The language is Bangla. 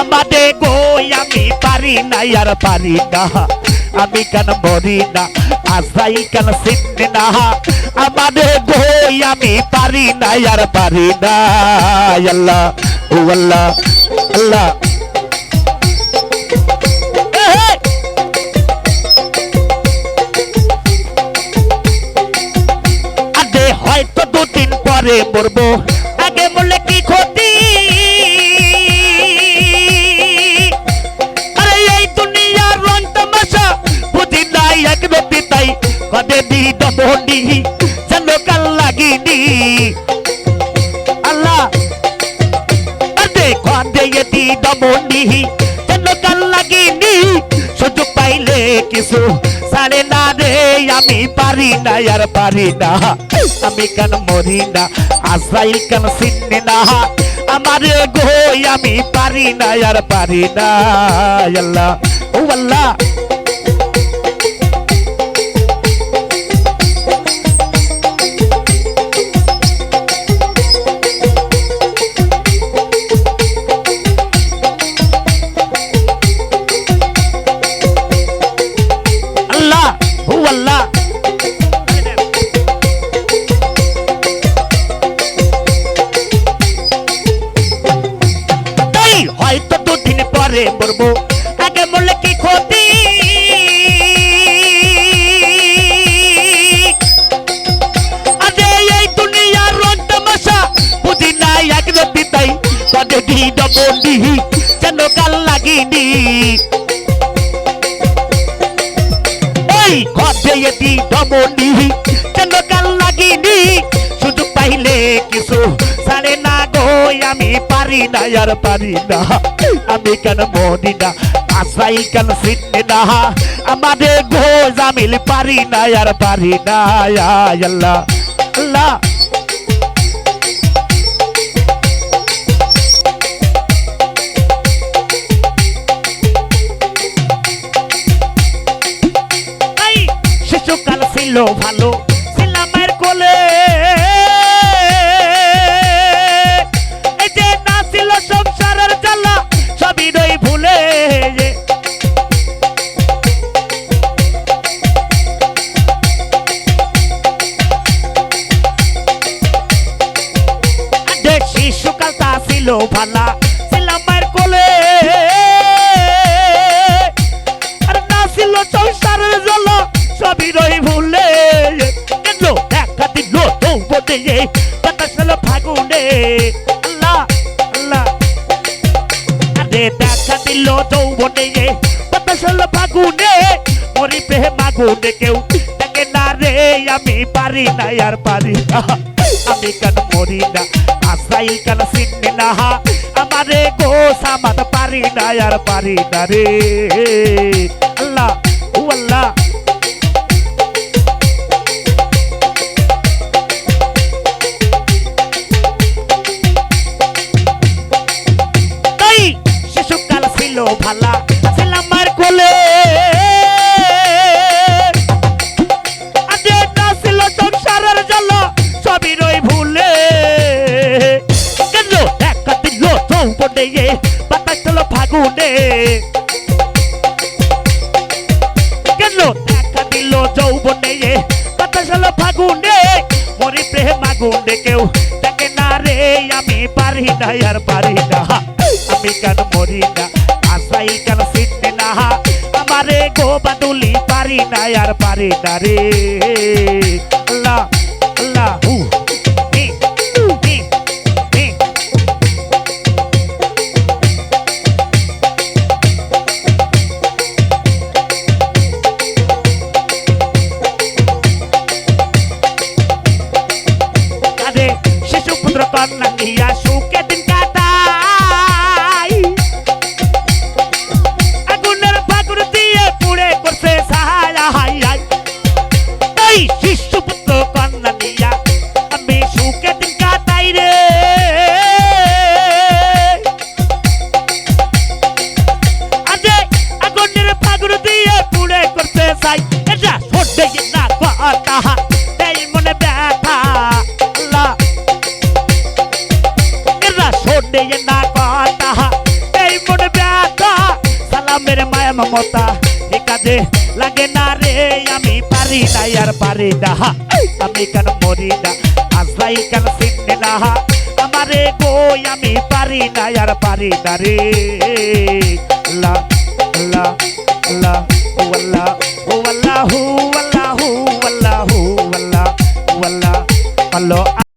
আমাদের গো আমি পারি না আর পারি না আমি কেন মরি না আজরাইল কেন চিনে না আমাদের গো আমি পারি না আর পারি না আল্লাহ ও আল্লাহ আল্লাহ আগে হয়তো দুদিন পরে মরবো আগে বললে কি ক্ষতি আরে এই দুনিয়ার রং তামাশা বুঝি নাই এক রতি তাই কদে দি দবনি যেন কাল লাগিনি আল্লাহ আরে কদে দি দবনি যেন কাল লাগিনি সুযোগ পাইলে কিছু সারে না রে আমি পারি না আর পারি না আমি কেন মরি না আজরাইল কেন চিনে না আমারে গো আমি পারি না আর পারি না আল্লাহ ও আল্লাহ আল্লাহ ও আল্লাহ হয়তো দুদিন পরে মরবো আগে বললে কি ক্ষতি আরে এই দুনিয়ার রং তামাশা বুঝি নাই এক রতি তাই কদে দি দবনি যেন কাল লাগিনি ওই কদে দি দবনি যেন কাল লাগিনি সুযোগ পাইলে কিছু সারে না গো আমি পারি না আর পারি না আমি কেন মরি না আজরাইল কেন চিনে না আমাদের গো জামিল পারি না আর পারি না আল্লাহ আল্লাহ শিশুকাল ছিল ভালো ছিলাম মায়ের কোলে সংসারের জ্বালা সবই রই ভুলে শিশুকালটা ছিল ভালা ছিলাম মায়ের কোলে আর না ছিল সংসারের জ্বালা সবই রই ভুলে দেখা দিল বদে বাতাস ফাগুনে আল্লাহ আল্লাহ আরে দেখা দিল যৌবনে বাতাস ফাগুনে মরি প্রেম আগুনে কেউ দেখে না রে আমি পারি না আর পারি না আমি কেন মরি না আজরাইল কেন চিনে না আমারে গো সামাদ পারি না আর পারি না রে আল্লাহ ও আল্লাহ শিশুকাল ছিল ভালা ছিলাম মার কোলে আজে না ছিল সংসারের জ্বালা সবই রই ভুলে কেন দেখা দিল যৌবনে বাতাস ফাগুনে কেন দেখা দিল যৌবনে বাতাস ফাগুনে মরি প্রেম আগুনে কেউ দেখে না রে আমি পারি না আর পারি না আমি কেন মরি না আজরাইল কেন চিনে না আমারে গো বাদুলি পারি না আর পারি না রে আল্লাহ আল্লাহ শিশু পুত্র কন্যা নিয়া সুখে দিন কাটাই আগুনের ফাগুর দিয়ে পুড়ে করছে সাহায্য হাই হাই এই শিশু মমতা এ কাজে লাগে না রে আমি পারি না আর পারি না আমি কেন মরি না আজরাইল কেন চিনে না আমারে গো আমি পারি না আর পারি না রে লা লা লা ওয়াল্লা ওয়াল্লাহু আল্লাহু আল্লাহু আল্লাহ আল্লাহ আল্লাহ